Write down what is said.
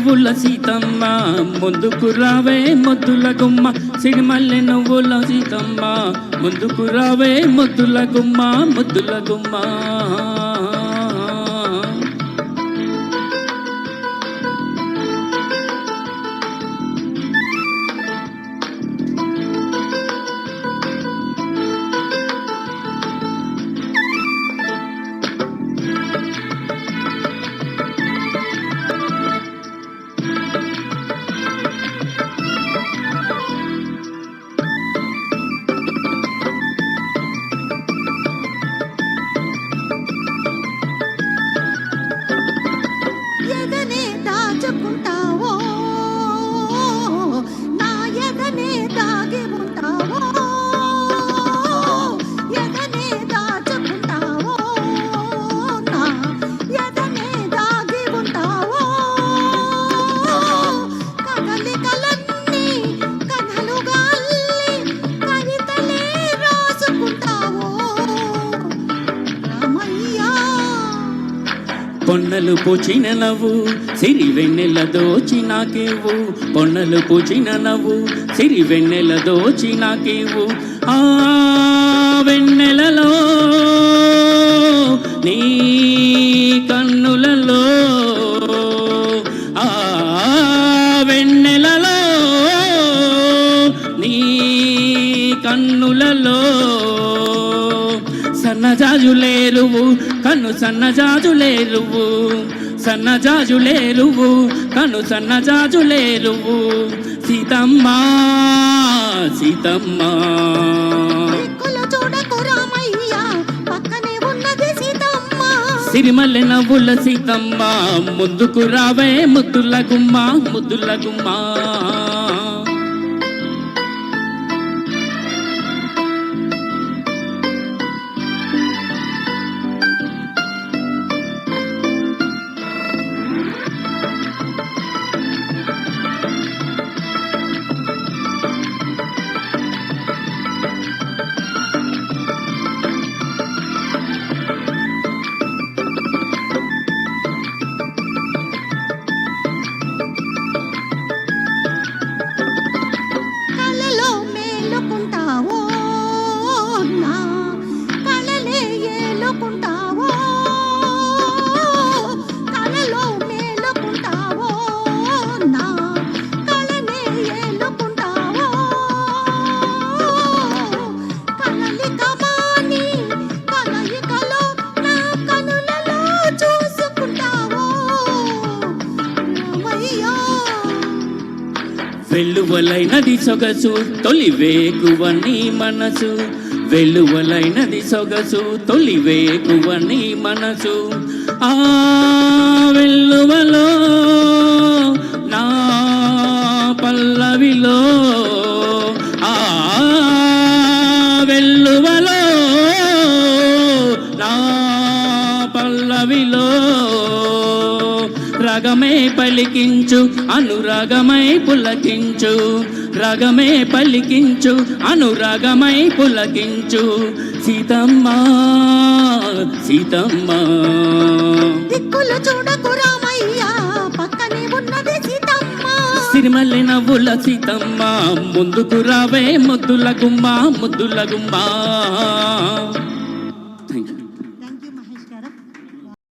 నవ్వుల సీతమ్మ ముందుకు రావే ముద్దుల గుమ్మ సిరిమల్లె నవ్వుల సీతమ్మ ముందుకు రావే ముద్దుల గుమ్మ ముద్దుల గుమ్మ పొన్నలు పూచిన నవ్వు సిరి వెన్నెల దోచి నాకేవు పొన్నలు పూచిన నవ్వు సిరి వెన్నెల దోచి నాకేవు ఆ వెన్నెలలో నీ కన్నులలో ఆ వెన్నెలలో నీ కన్నులలో సన్నజాజులేరువు కను సన్నజాజులేరువు సన్నజాజులేరువు కను సన్నజాజులేరువు సీతమ్మ సీతమ్మ సిరిమల్లె నవ్వుల సీతమ్మ ముందుకు రావే ముద్దుల గుమ్మ ముద్దుల గుమ్మ వెల్లువలైనది సొగసు తొలి వేకువని మనసు వెల్లువలైనది సొగసు తొలి వేకువని మనసు ఆ వెల్లువలో నా పల్లవిలో ఆ వెల్లువలో నా పల్లవిలో రగమే పలికించు అనురాగమై పులకించు రగమే పలికించు అనురాగమై పులకించు సీతమ్మ సీతమ్మ దిక్కులు చూడకు రామయ్య పక్కనే ఉన్నది సీతమ్మ సిరిమల్లె నవ్వుల సీతమ్మ ముందుకు రావే ముద్దుల గుమ్మ ముద్దుల గుమ్మ